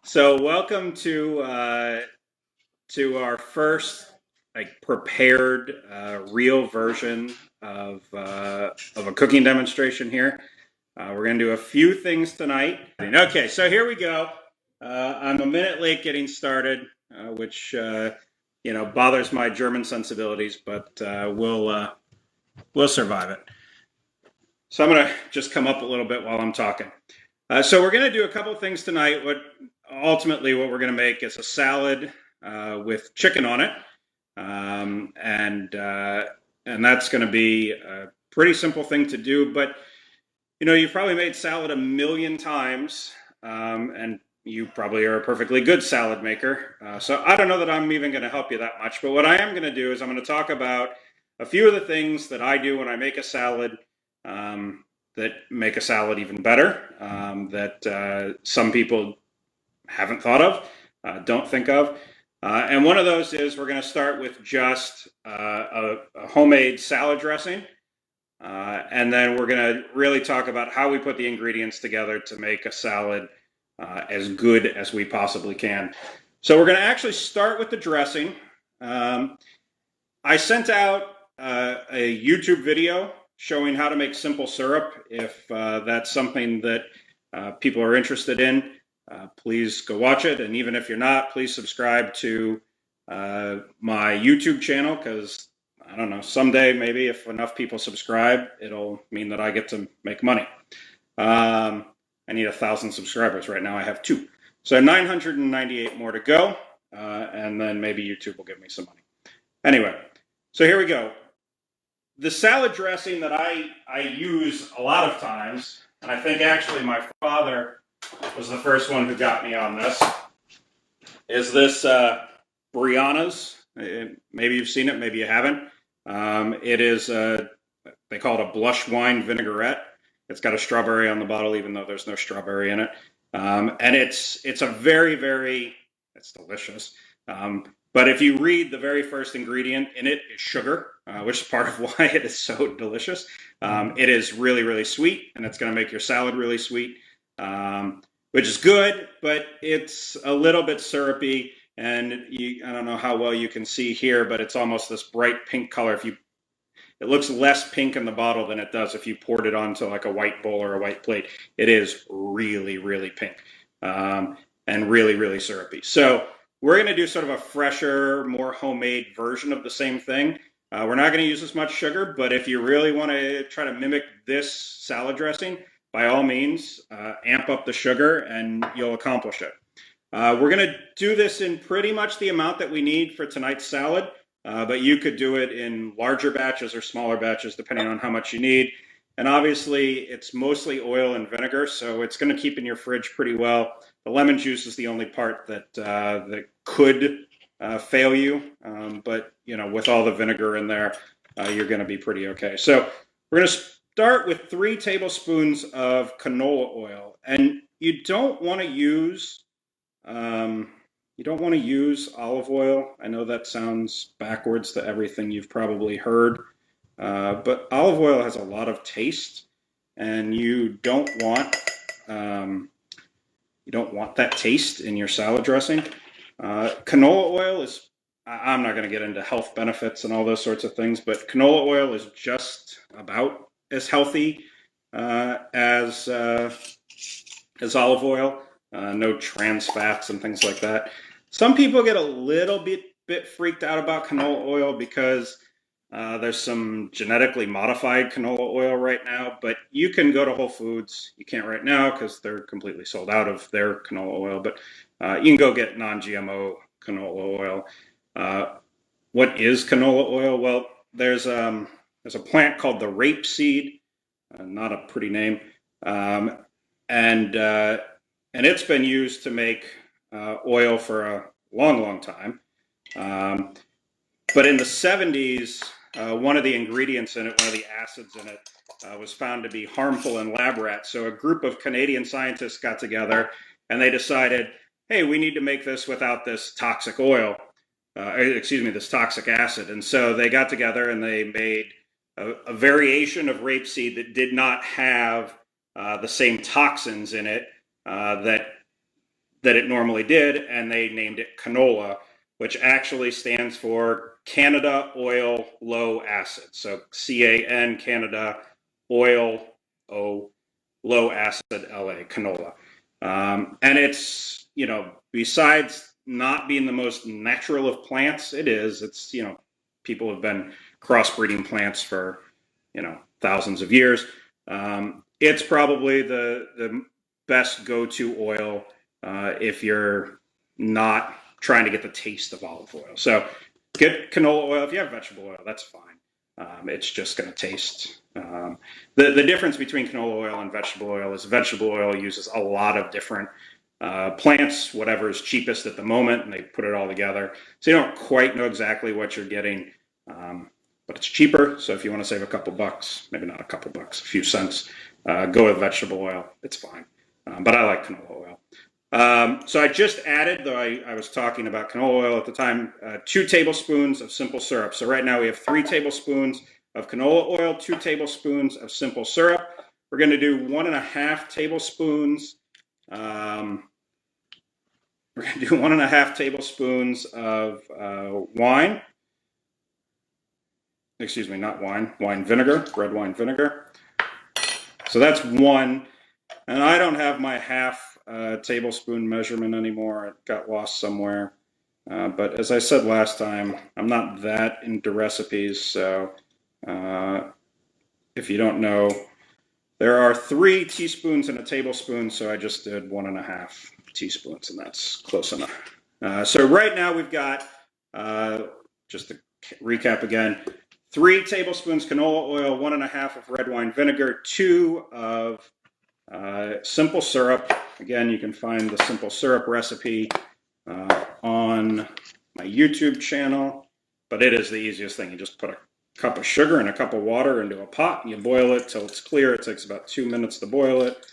So welcome to our first prepared real version of a cooking demonstration here. We're going to do a few things tonight. Okay, so here we go. I'm a minute late getting started, which bothers my German sensibilities, but we'll survive it. So I'm going to just come up a little bit while I'm talking. So we're going to do a couple of things tonight. Ultimately, what we're going to make is a salad with chicken on it, and that's going to be a pretty simple thing to do. But you've probably made salad a million times, and you probably are a perfectly good salad maker. So I don't know that I'm even going to help you that much. But what I am going to do is I'm going to talk about a few of the things that I do when I make a salad. That make a salad even better, that some people haven't thought of, don't think of. And one of those is we're going to start with just a homemade salad dressing. And then we're going to really talk about how we put the ingredients together to make a salad as good as we possibly can. So we're going to actually start with the dressing. I sent out a YouTube video showing how to make simple syrup. If that's something that people are interested in, please go watch it. And even if you're not, please subscribe to my YouTube channel, because I don't know, someday maybe if enough people subscribe, it'll mean that I get to make money. I need 1,000 subscribers. Right now I have 2. So 998 more to go, and then maybe YouTube will give me some money. Anyway, so here we go. The salad dressing that I use a lot of times, and I think actually my father was the first one who got me on this, is this Brianna's. Maybe you've seen it, maybe you haven't. It is, they call it a blush wine vinaigrette. It's got a strawberry on the bottle, even though there's no strawberry in it. And it's a it's delicious. But if you read the very first ingredient in it is sugar, which is part of why it is so delicious. It is really, really sweet, and it's going to make your salad really sweet, which is good, but it's a little bit syrupy, and I don't know how well you can see here, but it's almost this bright pink color. It looks less pink in the bottle than it does if you poured it onto like a white bowl or a white plate. It is really, really pink, and really, really syrupy. So we're going to do sort of a fresher, more homemade version of the same thing. We're not going to use as much sugar, but if you really want to try to mimic this salad dressing, by all means, amp up the sugar and you'll accomplish it. We're going to do this in pretty much the amount that we need for tonight's salad, but you could do it in larger batches or smaller batches, depending on how much you need. And obviously, it's mostly oil and vinegar, so it's going to keep in your fridge pretty well. The lemon juice is the only part that could fail you, but with all the vinegar in there, you're going to be pretty okay. So we're going to start with 3 tablespoons of canola oil, and you don't want to use olive oil. I know that sounds backwards to everything you've probably heard. But olive oil has a lot of taste, and you don't want that taste in your salad dressing. Canola oil is, I'm not going to get into health benefits and all those sorts of things, but canola oil is just about as healthy as olive oil. No trans fats and things like that. Some people get a little bit freaked out about canola oil because there's some genetically modified canola oil right now, but you can go to Whole Foods. You can't right now because they're completely sold out of their canola oil, but you can go get non-GMO canola oil. What is canola oil? Well, there's a plant called the rapeseed, not a pretty name, and it's been used to make oil for a long, long time. But in the 70s, one of the ingredients in it, one of the acids in it, was found to be harmful in lab rats. So a group of Canadian scientists got together and they decided, hey, we need to make this without this toxic oil, this toxic acid. And so they got together and they made a variation of rapeseed that did not have the same toxins in it that that it normally did, and they named it canola, which actually stands for Canada Oil Low Acid. So CAN, Canada Oil O Low Acid LA, canola. And it's, you know, besides not being the most natural of plants, it's, you know, people have been crossbreeding plants for, you know, thousands of years. It's probably the best go-to oil if you're not trying to get the taste of olive oil. So get canola oil. If you have vegetable oil, that's fine. It's just going to taste. The difference between canola oil and vegetable oil is vegetable oil uses a lot of different plants, whatever is cheapest at the moment, and they put it all together. So you don't quite know exactly what you're getting, but it's cheaper. So if you want to save a couple bucks, maybe not a couple bucks, a few cents, go with vegetable oil. It's fine. But I like canola oil. So I just added, though I was talking about canola oil at the time, 2 tablespoons of simple syrup. So right now we have 3 tablespoons of canola oil, 2 tablespoons of simple syrup. We're going to do 1.5 tablespoons. We're going to do 1.5 tablespoons of wine. Excuse me, not wine, wine vinegar, red wine vinegar. So that's 1. And I don't have my half tablespoon measurement anymore. It got lost somewhere. But as I said last time, I'm not that into recipes. So if you don't know, there are 3 teaspoons in a tablespoon. So I just did 1.5 teaspoons, and that's close enough. So right now we've got, just to recap again, 3 tablespoons canola oil, 1.5 of red wine vinegar, 2 of simple syrup. Again, you can find the simple syrup recipe on my YouTube channel, but it is the easiest thing. You just put a cup of sugar and a cup of water into a pot, and you boil it till it's clear. It takes about 2 minutes to boil it.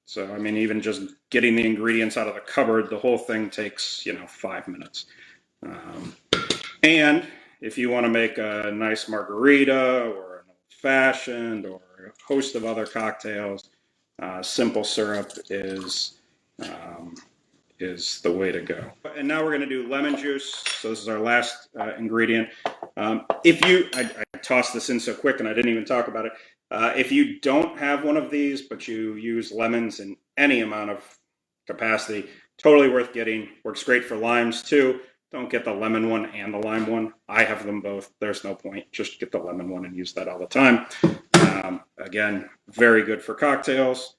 So, I mean, even just getting the ingredients out of the cupboard, the whole thing takes, you know, 5 minutes. And if you want to make a nice margarita or an old-fashioned or a host of other cocktails, simple syrup is the way to go. And now we're going to do lemon juice. So this is our last ingredient. I tossed this in so quick and I didn't even talk about it. If you don't have one of these, but you use lemons in any amount of capacity, totally worth getting. Works great for limes too. Don't get the lemon one and the lime one. I have them both. There's no point. Just get the lemon one and use that all the time. Again, very good for cocktails.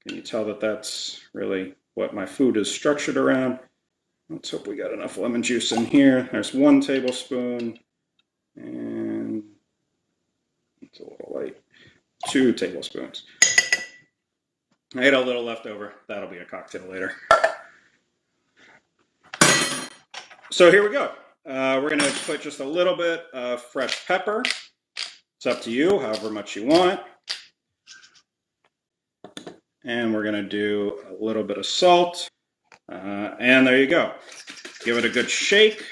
Can you tell that that's really what my food is structured around? Let's hope we got enough lemon juice in here. There's 1 tablespoon. And it's a little light. 2 tablespoons. I ate a little left over. That'll be a cocktail later. So here we go. We're going to put just a little bit of fresh pepper. It's up to you, however much you want. And we're going to do a little bit of salt. And there you go. Give it a good shake.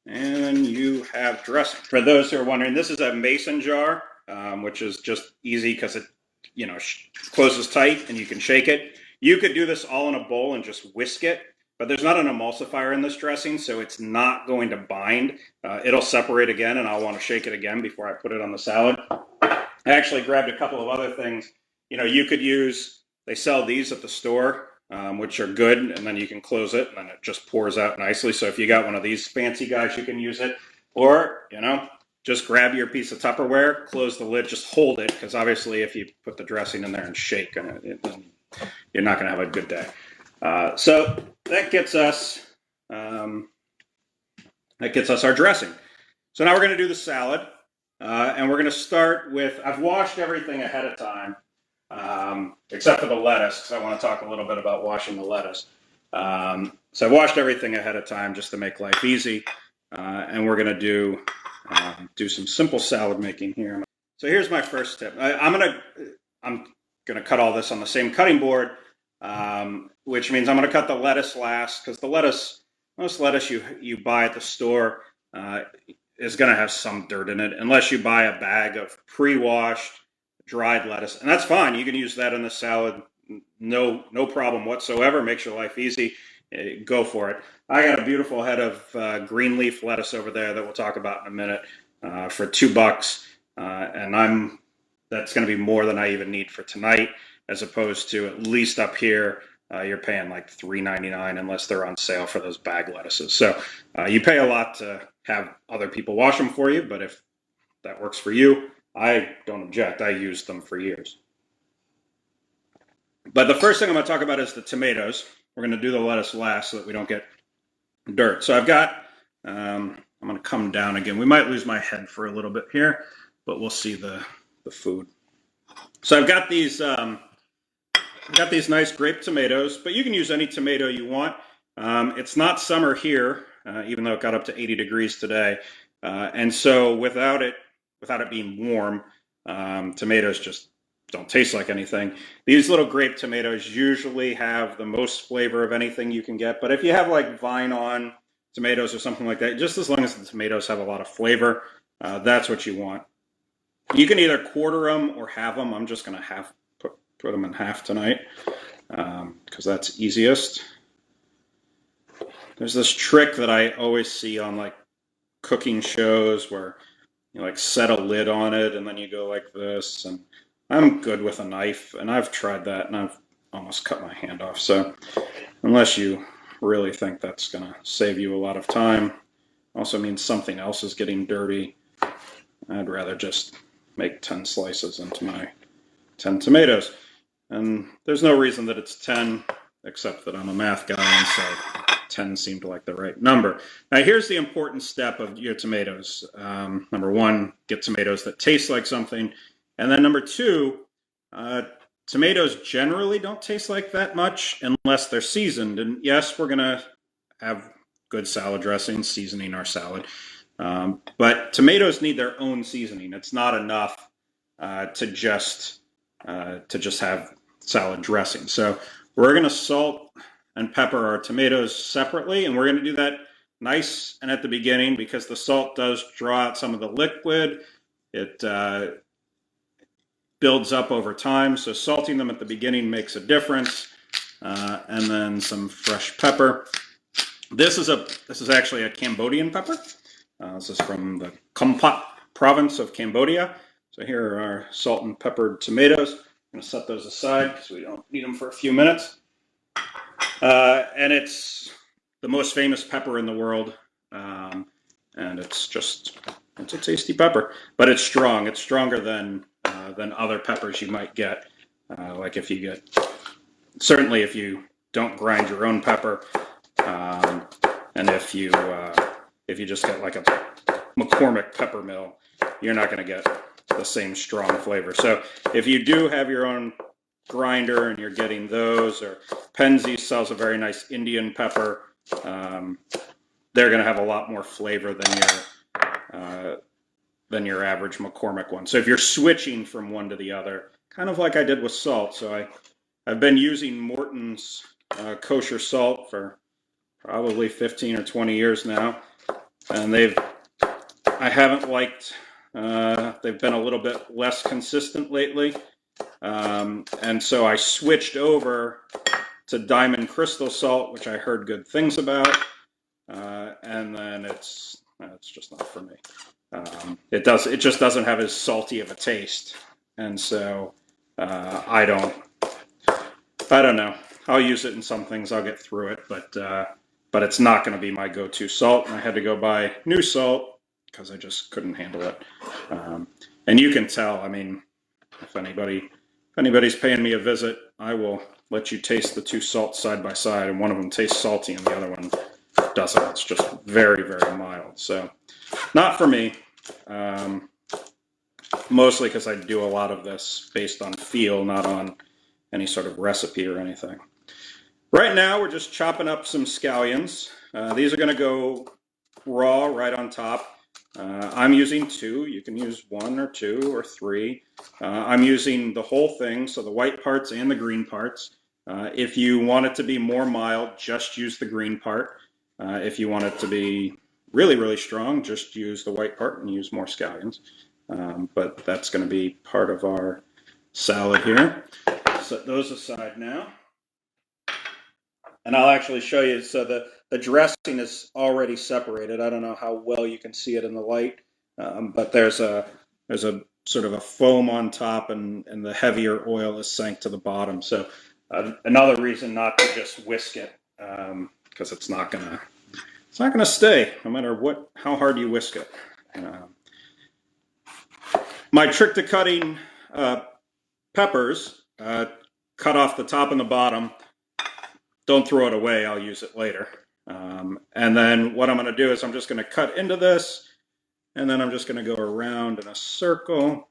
And you have dressing. For those who are wondering, this is a mason jar, which is just easy because it, you know, closes tight and you can shake it. You could do this all in a bowl and just whisk it. But there's not an emulsifier in this dressing, so it's not going to bind. It'll separate again, and I'll want to shake it again before I put it on the salad. I actually grabbed a couple of other things. You know, you could use, they sell these at the store, which are good, and then you can close it, and then it just pours out nicely. So if you got one of these fancy guys, you can use it. Or, you know, just grab your piece of Tupperware, close the lid, just hold it, because obviously if you put the dressing in there and shake, you're not going to have a good day. So that gets us our dressing. So now we're going to do the salad, and we're going to start with, I've washed everything ahead of time, except for the lettuce, because I want to talk a little bit about washing the lettuce. So I've washed everything ahead of time just to make life easy, and we're going to do some simple salad making here. So here's my first tip. I'm going to cut all this on the same cutting board. Which means I'm going to cut the lettuce last, because most lettuce you buy at the store is going to have some dirt in it, unless you buy a bag of pre-washed dried lettuce, and that's fine. You can use that in the salad. no problem whatsoever. Makes your life easy. Go for it. I got a beautiful head of green leaf lettuce over there that we'll talk about in a minute for $2, and that's going to be more than I even need for tonight, as opposed to at least up here. You're paying like $3.99 unless they're on sale for those bag lettuces. So you pay a lot to have other people wash them for you, but if that works for you, I don't object. I used them for years. But the first thing I'm going to talk about is the tomatoes. We're going to do the lettuce last so that we don't get dirt. So I've got, I'm going to come down again. We might lose my head for a little bit here, but we'll see the food. So I've got these nice grape tomatoes, but you can use any tomato you want. It's not summer here, even though it got up to 80 degrees today. And so without it being warm, tomatoes just don't taste like anything. These little grape tomatoes usually have the most flavor of anything you can get. But if you have like vine-on tomatoes or something like that, just as long as the tomatoes have a lot of flavor, that's what you want. You can either quarter them or halve them. I'm just going to put them in half tonight because that's easiest. There's this trick that I always see on like cooking shows where you like set a lid on it and then you go like this, and I'm good with a knife, and I've tried that and I've almost cut my hand off. So unless you really think that's going to save you a lot of time, also means something else is getting dirty, I'd rather just make 10 slices into my 10 tomatoes. And there's no reason that it's 10, except that I'm a math guy, and so 10 seemed like the right number. Now here's the important step of your tomatoes. Number one, get tomatoes that taste like something. And then number two, tomatoes generally don't taste like that much unless they're seasoned. And yes, we're going to have good salad dressing seasoning our salad. But tomatoes need their own seasoning. It's not enough to just have salad dressing. So we're going to salt and pepper our tomatoes separately, and we're going to do that nice and at the beginning because the salt does draw out some of the liquid. It builds up over time, so salting them at the beginning makes a difference. And then some fresh pepper. This is actually a Cambodian pepper. This is from the Kampot province of Cambodia. So here are our salt and peppered tomatoes. I'm going to set those aside because we don't need them for a few minutes. And it's the most famous pepper in the world. And it's a tasty pepper, but it's strong. It's stronger than other peppers you might get. Like if you don't grind your own pepper, and if you just get like a McCormick pepper mill, you're not going to get the same strong flavor. So if you do have your own grinder and you're getting those, or Penzeys sells a very nice Indian pepper, they're going to have a lot more flavor than your average McCormick one. So if you're switching from one to the other, kind of like I did with salt. So I've been using Morton's kosher salt for probably 15 or 20 years now, and they've been a little bit less consistent lately, and so I switched over to Diamond Crystal salt, which I heard good things about, and then it's just not for me. It just doesn't have as salty of a taste, and so I don't know. I'll use it in some things. I'll get through it, but it's not going to be my go-to salt. And I had to go buy new salt because I just couldn't handle it. And you can tell. I mean, if anybody's paying me a visit, I will let you taste the two salts side by side, and one of them tastes salty and the other one doesn't. It's just very, very mild. So not for me. Mostly because I do a lot of this based on feel, not on any sort of recipe or anything. Right now, we're just chopping up some scallions. These are going to go raw right on top. I'm using 2. You can use 1 or 2 or 3. I'm using the whole thing, so the white parts and the green parts. If you want it to be more mild, just use the green part. If you want it to be really, really strong, just use the white part and use more scallions. But that's going to be part of our salad here. set those aside now. And I'll actually show you. So the dressing is already separated. I don't know how well you can see it in the light, but there's a sort of a foam on top, and the heavier oil is sank to the bottom. So another reason not to just whisk it, because it's not gonna stay no matter how hard you whisk it. My trick to cutting peppers: cut off the top and the bottom. Don't throw it away, I'll use it later. And then what I'm going to do is I'm just going to cut into this, and then I'm just going to go around in a circle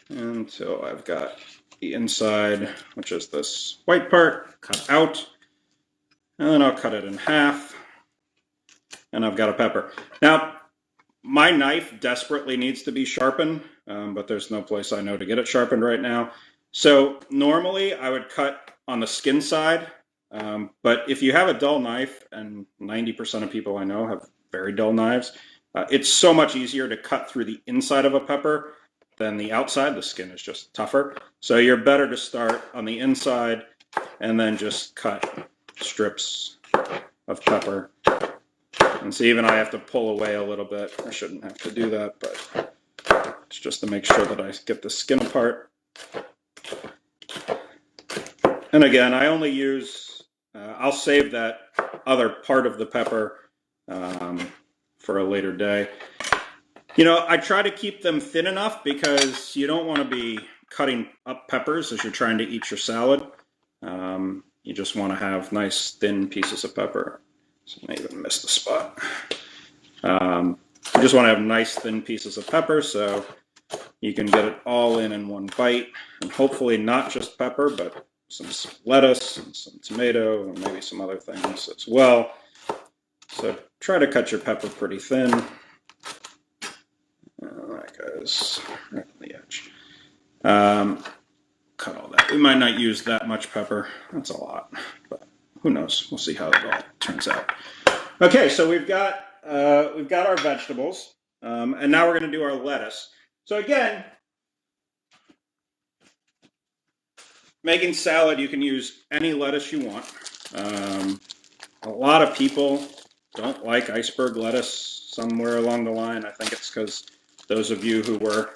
until I've got the inside, which is this white part, cut out. And then I'll cut it in half, and I've got a pepper. Now, my knife desperately needs to be sharpened, but there's no place I know to get it sharpened right now. So normally I would cut on the skin side. But if you have a dull knife, and 90% of people I know have very dull knives, it's so much easier to cut through the inside of a pepper than the outside. The skin is just tougher. So you're better to start on the inside and then just cut strips of pepper. And see, even I have to pull away a little bit. I shouldn't have to do that, but it's just to make sure that I get the skin apart. And again, I only use... I'll save that other part of the pepper for a later day. I try to keep them thin enough because you don't want to be cutting up peppers as you're trying to eat your salad. You just want to have nice thin pieces of pepper. So I even missed the spot. You just want to have nice thin pieces of pepper so you can get it all in one bite. And hopefully not just pepper, but some lettuce and some tomato and maybe some other things as well. So try to cut your pepper pretty thin. That goes right on the edge. Cut all that. We might not use that much pepper. That's a lot, but who knows? We'll see how it all turns out. Okay, so we've got our vegetables, and now we're going to do our lettuce. So again, making salad, you can use any lettuce you want. A lot of people don't like iceberg lettuce somewhere along the line. I think it's because those of you who were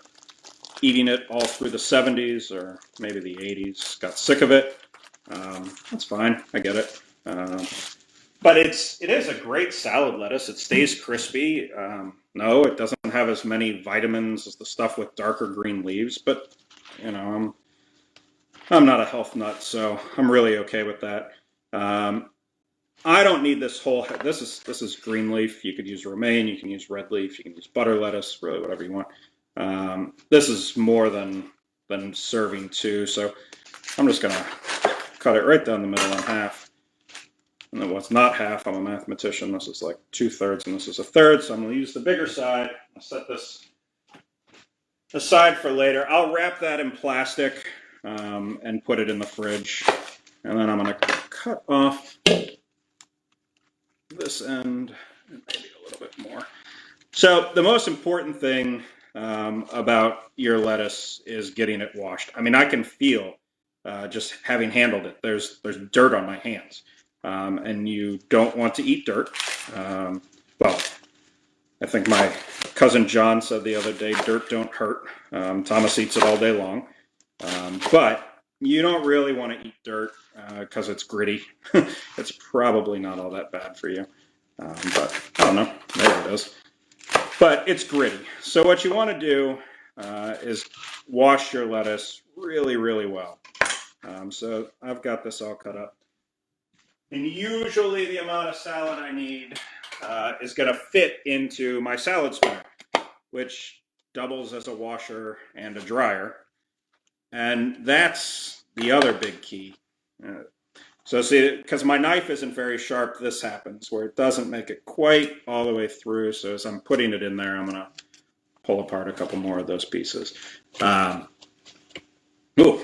eating it all through the 70s or maybe the 80s got sick of it. That's fine. I get it. But it is a great salad lettuce. It stays crispy. No, it doesn't have as many vitamins as the stuff with darker green leaves, but I'm not a health nut, so I'm really okay with that. I don't need this whole. This is green leaf. You could use romaine. You can use red leaf. You can use butter lettuce. Really, whatever you want. This is more than serving two, so I'm just gonna cut it right down the middle in half. And then what's not half? I'm a mathematician. This is like 2/3, and this is 1/3. So I'm gonna use the bigger side. I'll set this aside for later. I'll wrap that in plastic. And put it in the fridge. And then I'm going to cut off this end and maybe a little bit more. So the most important thing about your lettuce is getting it washed. I mean, I can feel just having handled it. There's dirt on my hands, and you don't want to eat dirt. Well, I think my cousin John said the other day, "Dirt don't hurt." Thomas eats it all day long. But you don't really want to eat dirt because it's gritty. It's probably not all that bad for you. But I don't know, maybe it is. But it's gritty. So what you want to do is wash your lettuce really, really well. So I've got this all cut up. And usually the amount of salad I need is going to fit into my salad spinner, which doubles as a washer and a dryer. And that's the other big key. So see, because my knife isn't very sharp, this happens, where it doesn't make it quite all the way through. So as I'm putting it in there, I'm going to pull apart a couple more of those pieces. I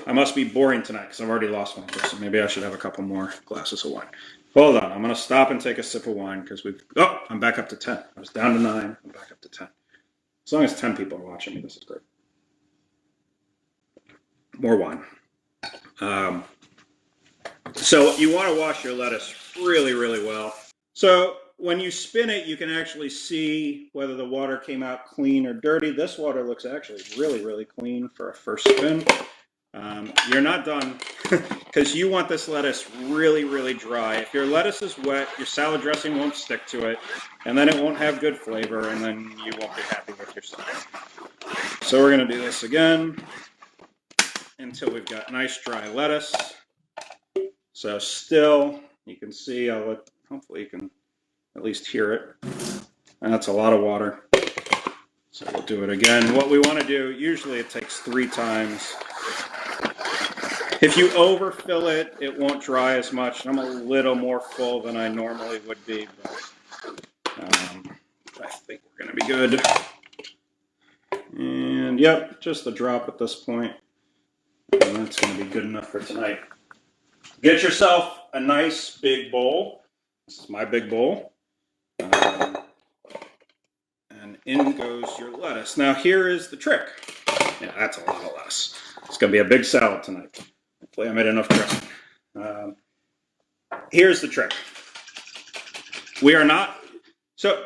must be boring tonight because I've already lost one of those. So maybe I should have a couple more glasses of wine. Hold on, I'm going to stop and take a sip of wine because I'm back up to 10. I was down to 9, I'm back up to 10. As long as 10 people are watching me, this is great. More wine. So you want to wash your lettuce really, really well. So when you spin it, you can actually see whether the water came out clean or dirty. This water looks actually really, really clean for a first spin. You're not done because you want this lettuce really, really dry. If your lettuce is wet, your salad dressing won't stick to it, and then it won't have good flavor, and then you won't be happy with your salad. So we're going to do this again until we've got nice dry lettuce. So still, you can see, hopefully you can at least hear it. And that's a lot of water. So we'll do it again. What we want to do, usually it takes 3 times. If you overfill it, it won't dry as much. I'm a little more full than I normally would be, but I think we're going to be good. And yep, just a drop at this point. And that's going to be good enough for tonight. Get yourself a nice big bowl. This is my big bowl. And in goes your lettuce. Now here is the trick. Yeah, that's a lot of lettuce. It's going to be a big salad tonight. Hopefully I made enough dressing. Here's the trick. We are not, so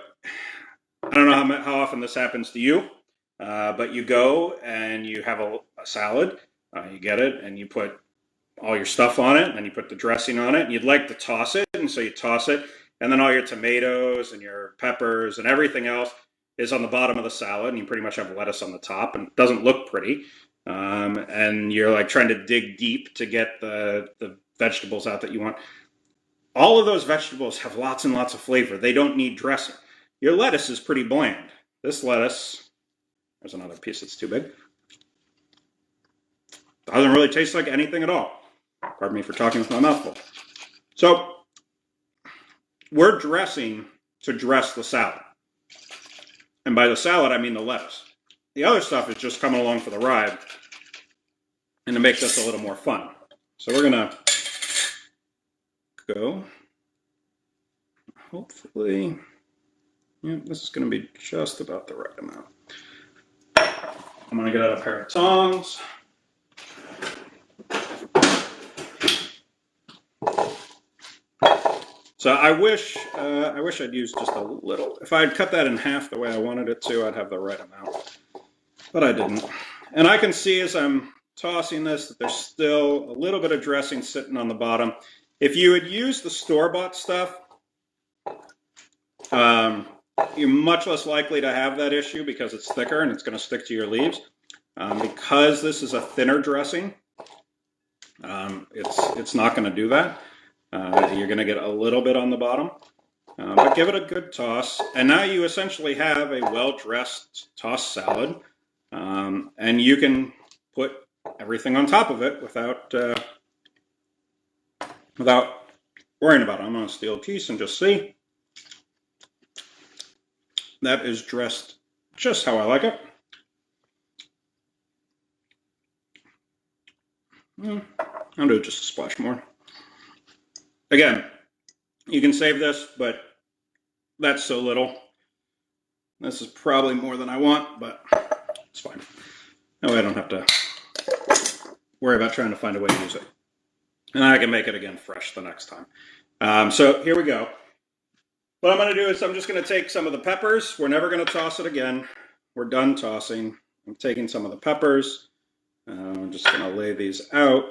I don't know how often this happens to you, but you go and you have a salad, you get it, and you put all your stuff on it, and then you put the dressing on it, and you'd like to toss it, and so you toss it, and then all your tomatoes and your peppers and everything else is on the bottom of the salad, and you pretty much have lettuce on the top, and it doesn't look pretty. And you're like trying to dig deep to get the vegetables out that you want. All of those vegetables have lots and lots of flavor. They don't need dressing. Your lettuce is pretty bland. This lettuce, there's another piece that's too big. Doesn't really taste like anything at all. Pardon me for talking with my mouth full. So we're dressing to dress the salad. And by the salad, I mean the lettuce. The other stuff is just coming along for the ride and to make this a little more fun. So we're going to go, hopefully, yeah, this is going to be just about the right amount. I'm going to get out a pair of tongs. So I wish I'd used just a little. If I'd cut that in half the way I wanted it to, I'd have the right amount. But I didn't. And I can see as I'm tossing this that there's still a little bit of dressing sitting on the bottom. If you had used the store-bought stuff, you're much less likely to have that issue because it's thicker and it's going to stick to your leaves. Because this is a thinner dressing, it's not going to do that. You're going to get a little bit on the bottom, but give it a good toss. And now you essentially have a well-dressed tossed salad, and you can put everything on top of it without worrying about it. I'm going to steal a piece and just see. That is dressed just how I like it. I'll do just a splash more. Again, you can save this, but that's so little. This is probably more than I want, but it's fine. That way I don't have to worry about trying to find a way to use it. And I can make it again fresh the next time. So here we go. What I'm going to do is I'm just going to take some of the peppers. We're never going to toss it again. We're done tossing. I'm taking some of the peppers. I'm just going to lay these out.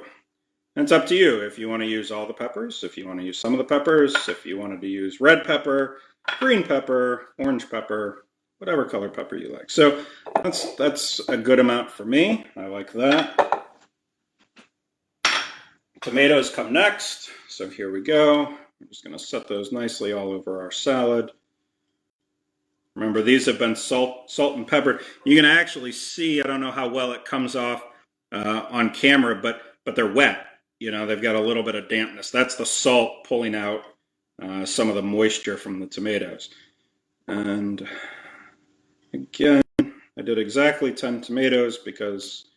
And it's up to you if you want to use all the peppers, if you want to use some of the peppers, if you wanted to use red pepper, green pepper, orange pepper, whatever color pepper you like. So that's a good amount for me. I like that. Tomatoes come next. So here we go. I'm just going to set those nicely all over our salad. Remember, these have been salt and peppered. You can actually see, I don't know how well it comes off on camera, but they're wet. You know, they've got a little bit of dampness. That's the salt pulling out some of the moisture from the tomatoes. And again, I did exactly 10 tomatoes because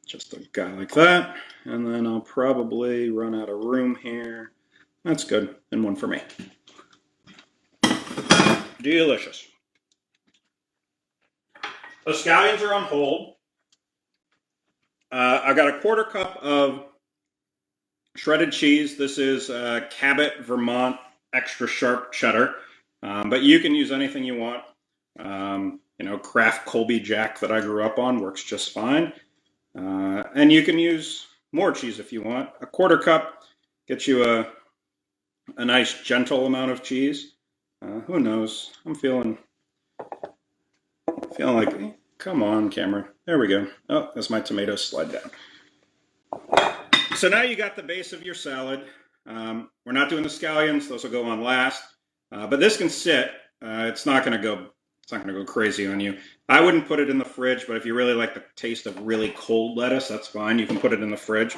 just a guy like that. And then I'll probably run out of room here. That's good. And one for me. Delicious. The scallions are on hold. I've got a quarter cup of shredded cheese. This is Cabot Vermont extra sharp cheddar, but you can use anything you want. You know, Kraft Colby Jack that I grew up on works just fine. And you can use more cheese if you want. A quarter cup gets you a nice gentle amount of cheese. Who knows? I'm feeling like, come on, camera. There we go. Oh, as my tomatoes slide down. So now you got the base of your salad. We're not doing the scallions; those will go on last. But this can sit. It's not going to go crazy on you. I wouldn't put it in the fridge, but if you really like the taste of really cold lettuce, that's fine. You can put it in the fridge.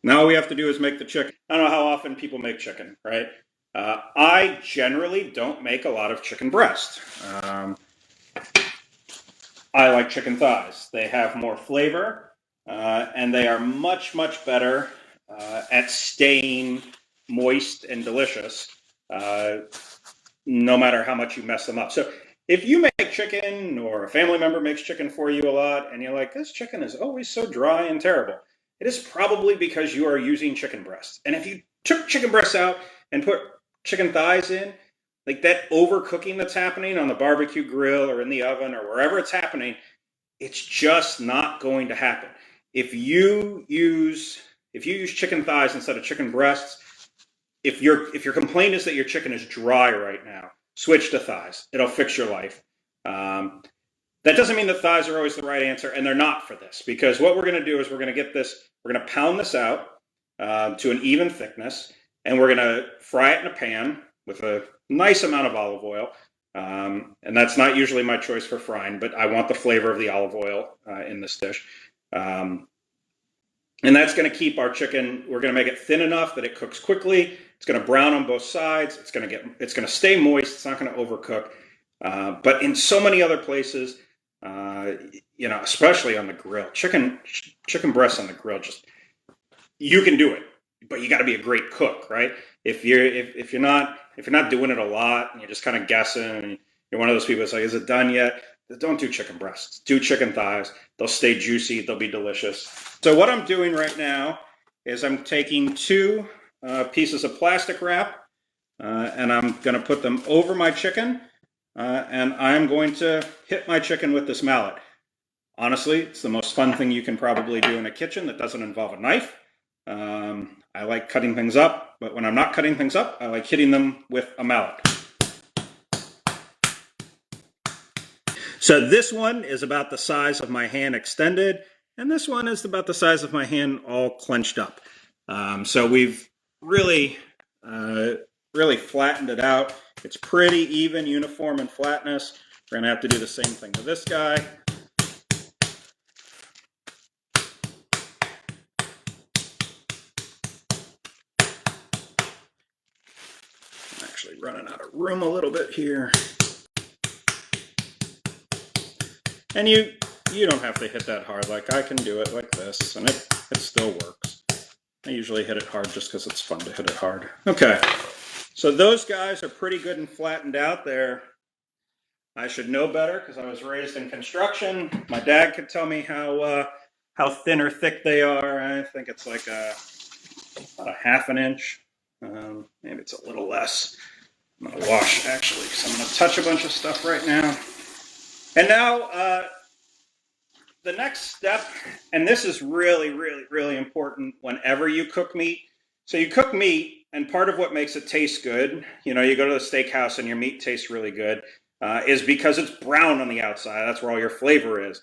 Now all we have to do is make the chicken. I don't know how often people make chicken, right? I generally don't make a lot of chicken breast. I like chicken thighs. They have more flavor, and they are much, much better at staying moist and delicious, no matter how much you mess them up. So if you make chicken or a family member makes chicken for you a lot, and you're like, this chicken is always so dry and terrible, it is probably because you are using chicken breasts. And if you took chicken breasts out and put chicken thighs in, like that overcooking that's happening on the barbecue grill or in the oven or wherever it's happening, it's just not going to happen. If you use chicken thighs instead of chicken breasts, if your complaint is that your chicken is dry right now, switch to thighs. It'll fix your life. That doesn't mean that thighs are always the right answer, and they're not for this, because what we're going to do is we're going to pound this out to an even thickness, and we're going to fry it in a pan with a nice amount of olive oil. And that's not usually my choice for frying, but I want the flavor of the olive oil in this dish. And that's going to keep our chicken, we're going to make it thin enough that it cooks quickly. It's going to brown on both sides. It's going to stay moist. It's not going to overcook. But in so many other places, especially on the grill, chicken breasts on the grill, you can do it, but you got to be a great cook, right? If you're not doing it a lot and you're just kind of guessing and you're one of those people that's like, is it done yet? Don't do chicken breasts. Do chicken thighs. They'll stay juicy. They'll be delicious. So what I'm doing right now is I'm taking 2 pieces of plastic wrap and I'm going to put them over my chicken and I'm going to hit my chicken with this mallet. Honestly, it's the most fun thing you can probably do in a kitchen that doesn't involve a knife. I like cutting things up, but when I'm not cutting things up, I like hitting them with a mallet. So this one is about the size of my hand extended, and this one is about the size of my hand all clenched up. So we've really flattened it out. It's pretty even, uniform in flatness. We're going to have to do the same thing to this guy. I'm actually running out of room a little bit here. And you don't have to hit that hard. Like I can do it like this, and it still works. I usually hit it hard just because it's fun to hit it hard. Okay, so those guys are pretty good and flattened out there. I should know better because I was raised in construction. My dad could tell me how thin or thick they are. I think it's like about a ½ inch. Maybe it's a little less. I'm going to wash actually because I'm going to touch a bunch of stuff right now. And now the next step, and this is really, really, really important whenever you cook meat. So you cook meat, and part of what makes it taste good, you go to the steakhouse and your meat tastes really good, is because it's brown on the outside. That's where all your flavor is.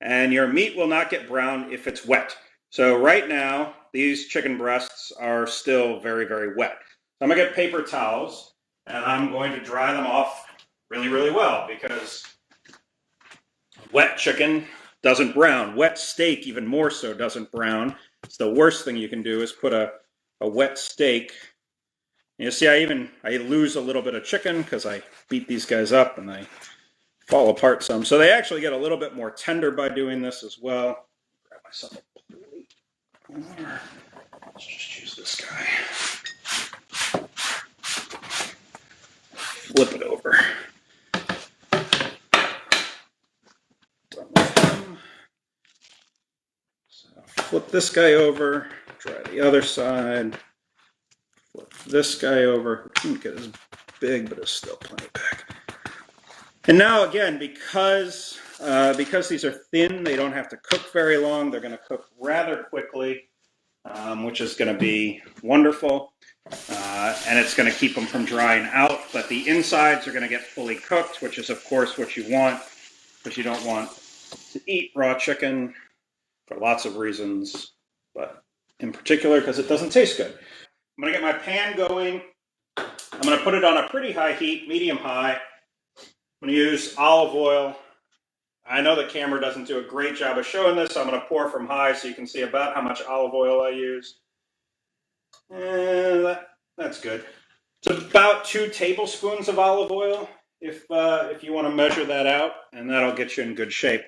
And your meat will not get brown if it's wet. So right now, these chicken breasts are still very, very wet. So I'm going to get paper towels, and I'm going to dry them off really, really well, because wet chicken doesn't brown. Wet steak, even more so, doesn't brown. It's the worst thing you can do is put a wet steak. You see, I lose a little bit of chicken because I beat these guys up and they fall apart some. So they actually get a little bit more tender by doing this as well. Grab myself a plate. Let's just use this guy. Flip it over. flip this guy over, try the other side, flip this guy over. Didn't get as big, but it's still plenty big. And now again, because these are thin, they don't have to cook very long. They're going to cook rather quickly, which is going to be wonderful. And it's going to keep them from drying out. But the insides are going to get fully cooked, which is, of course, what you want. But you don't want to eat raw chicken for lots of reasons, but in particular because it doesn't taste good. I'm going to get my pan going. I'm going to put it on a pretty high heat, medium high. I'm going to use olive oil. I know the camera doesn't do a great job of showing this, so I'm going to pour from high so you can see about how much olive oil I use. And that's good. It's about 2 tablespoons of olive oil if you want to measure that out, and that'll get you in good shape.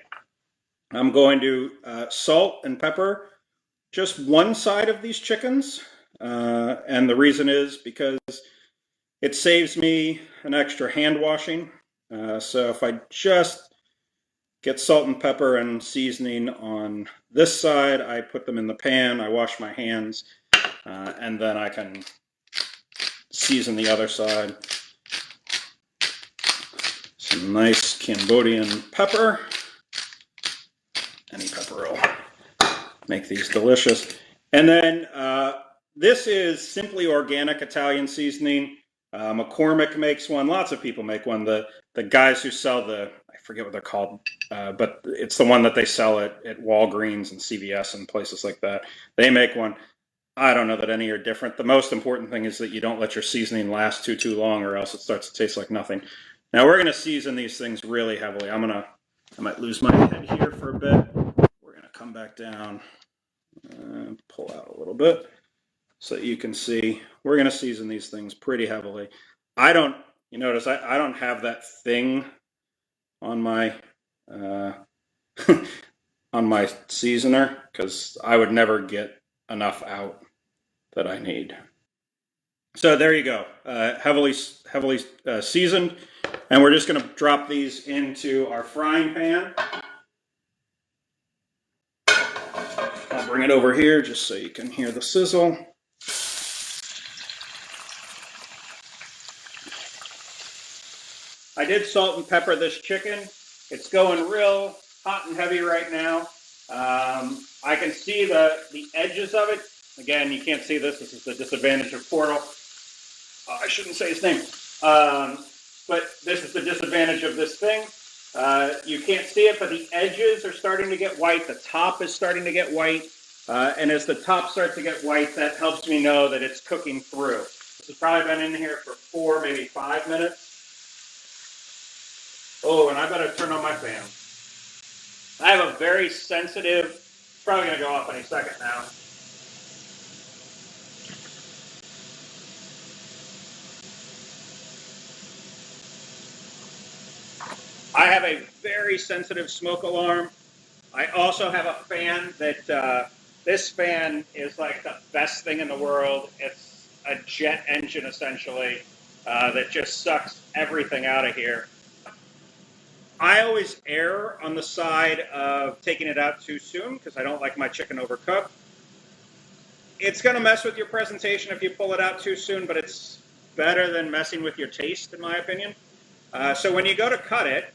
I'm going to salt and pepper just one side of these chickens, and the reason is because it saves me an extra hand washing. So if I just get salt and pepper and seasoning on this side, I put them in the pan, I wash my hands, and then I can season the other side. Some nice Cambodian pepper. Any pepper will make these delicious. And then this is simply organic Italian seasoning. McCormick makes one. Lots of people make one. The guys who sell I forget what they're called, but it's the one that they sell at Walgreens and CVS and places like that. They make one. I don't know that any are different. The most important thing is that you don't let your seasoning last too long, or else it starts to taste like nothing. Now we're going to season these things really heavily. I might lose my head here for a bit. We're going to come back down and pull out a little bit so that you can see. We're going to season these things pretty heavily. You notice I don't have that thing on my on my seasoner because I would never get enough out that I need. So there you go, heavily seasoned, and we're just going to drop these into our frying pan. I'll bring it over here just so you can hear the sizzle. I did salt and pepper this chicken. It's going real hot and heavy right now. I can see the edges of it. Again, you can't see this. This is the disadvantage of Portal. I shouldn't say his name. But this is the disadvantage of this thing. You can't see it, but the edges are starting to get white. The top is starting to get white. And as the top starts to get white, that helps me know that it's cooking through. This has probably been in here for 4, maybe 5 minutes. Oh, and I better turn on my fan. I have a very sensitive, it's probably going to go off any second now. I have a very sensitive smoke alarm. I also have a fan that, this fan is like the best thing in the world. It's a jet engine, essentially, that just sucks everything out of here. I always err on the side of taking it out too soon because I don't like my chicken overcooked. It's going to mess with your presentation if you pull it out too soon, but it's better than messing with your taste, in my opinion. So when you go to cut it,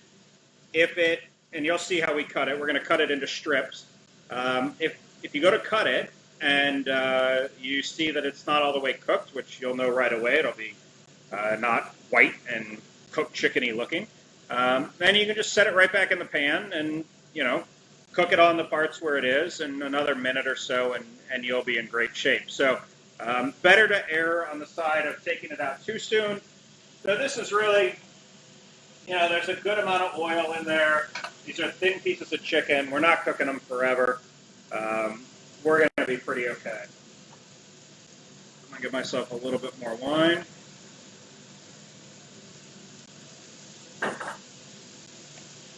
and you'll see how we cut it, we're going to cut it into strips. If you go to cut it and you see that it's not all the way cooked, which you'll know right away, it'll be not white and cooked chickeny looking. Then you can just set it right back in the pan and, cook it on the parts where it is in another minute or so, and you'll be in great shape. So better to err on the side of taking it out too soon. So this is really, there's a good amount of oil in there. These are thin pieces of chicken. We're not cooking them forever. We're going to be pretty okay. I'm going to give myself a little bit more wine.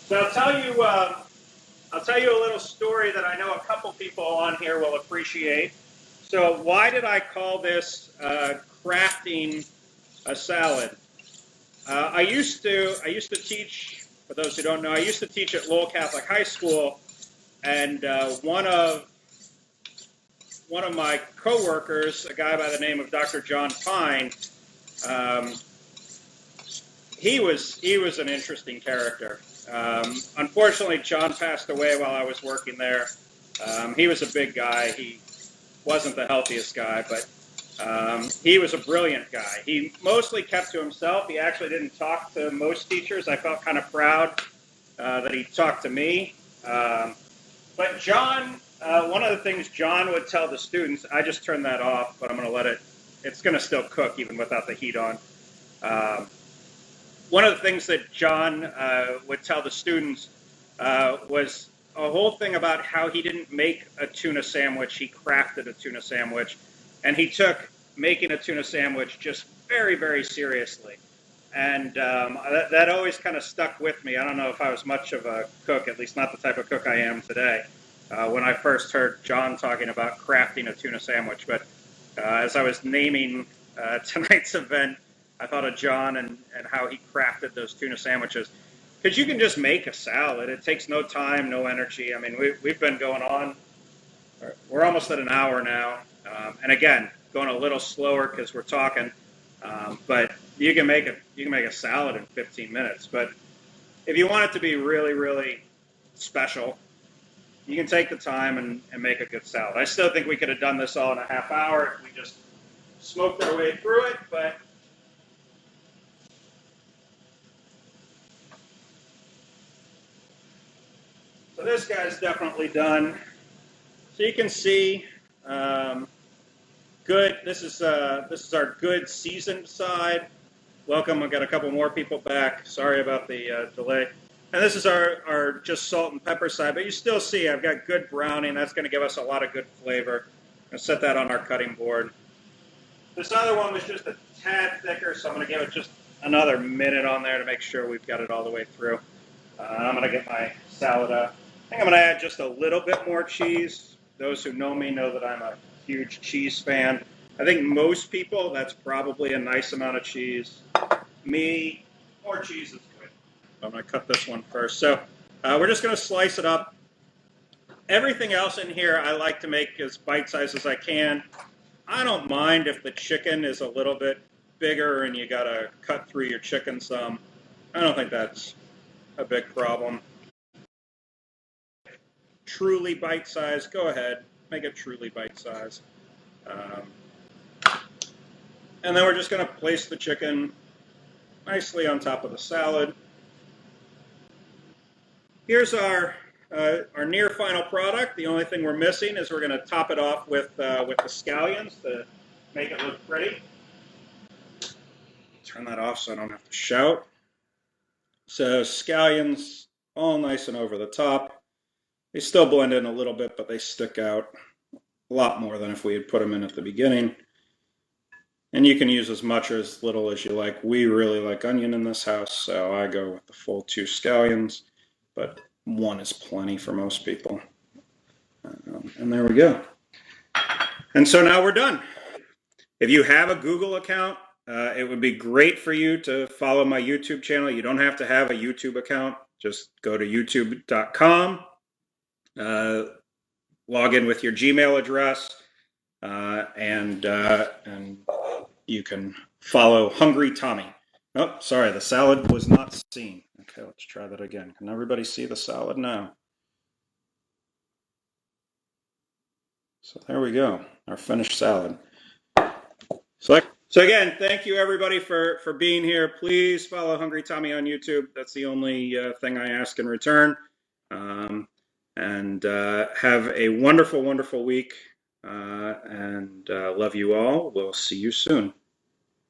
So I'll tell you a little story that I know a couple people on here will appreciate. So why did I call this crafting a salad? I used to teach, for those who don't know, I used to teach at Lowell Catholic High School, and one of one of my coworkers, a guy by the name of Dr. John Pine, um, he was an interesting character. Unfortunately, John passed away while I was working there. He was a big guy. He wasn't the healthiest guy, but he was a brilliant guy. He mostly kept to himself. He actually didn't talk to most teachers. I felt kind of proud that he talked to me. But John, one of the things John would tell the students, I just turned that off, but I'm going to let it, it's going to still cook even without the heat on. One of the things that John would tell the students was a whole thing about how he didn't make a tuna sandwich, he crafted a tuna sandwich, and he took making a tuna sandwich just very, very seriously. And that always kind of stuck with me. I don't know if I was much of a cook, at least not the type of cook I am today, when I first heard John talking about crafting a tuna sandwich. But as I was naming tonight's event, I thought of John and how he crafted those tuna sandwiches. Because you can just make a salad. It takes no time, no energy. I mean, we've been going on. We're almost at an hour now. And again, going a little slower because we're talking. But you can make a salad in 15 minutes. But if you want it to be really, really special, you can take the time and make a good salad. I still think we could have done this all in a half hour if we just smoked our way through it. But so this guy's definitely done. So you can see, good. This is our good seasoned side. Welcome. I've got a couple more people back. Sorry about the delay. And this is our just salt and pepper side. But you still see I've got good browning. That's going to give us a lot of good flavor. I'm going to set that on our cutting board. This other one was just a tad thicker, so I'm going to give it just another minute on there to make sure we've got it all the way through. I'm going to get my salad up. I think I'm going to add just a little bit more cheese. Those who know me know that I'm a huge cheese fan. I think most people, that's probably a nice amount of cheese. Me, more cheese is good. I'm going to cut this one first. So we're just going to slice it up. Everything else in here I like to make as bite-sized as I can. I don't mind if the chicken is a little bit bigger and you got to cut through your chicken some. I don't think that's a big problem. Truly bite-sized, go ahead, make it truly bite-sized. And then we're just going to place the chicken nicely on top of the salad. Here's our near final product. The only thing we're missing is we're going to top it off with the scallions to make it look pretty. Turn that off so I don't have to shout. So scallions all nice and over the top. They still blend in a little bit, but they stick out a lot more than if we had put them in at the beginning. And you can use as much or as little as you like. We really like onion in this house, so I go with the full 2 scallions, but 1 is plenty for most people. And there we go. And so now we're done. If you have a Google account, it would be great for you to follow my YouTube channel. You don't have to have a YouTube account. Just go to youtube.com, log in with your Gmail address, and you can follow Hungry Tommy. Oh, sorry, the salad was not seen. Okay, let's try that again. Can everybody see the salad now? So there we go, our finished salad. So again, thank you everybody for being here. Please follow Hungry Tommy on YouTube. That's the only thing I ask in return. And have a wonderful, wonderful week. And love you all. We'll see you soon.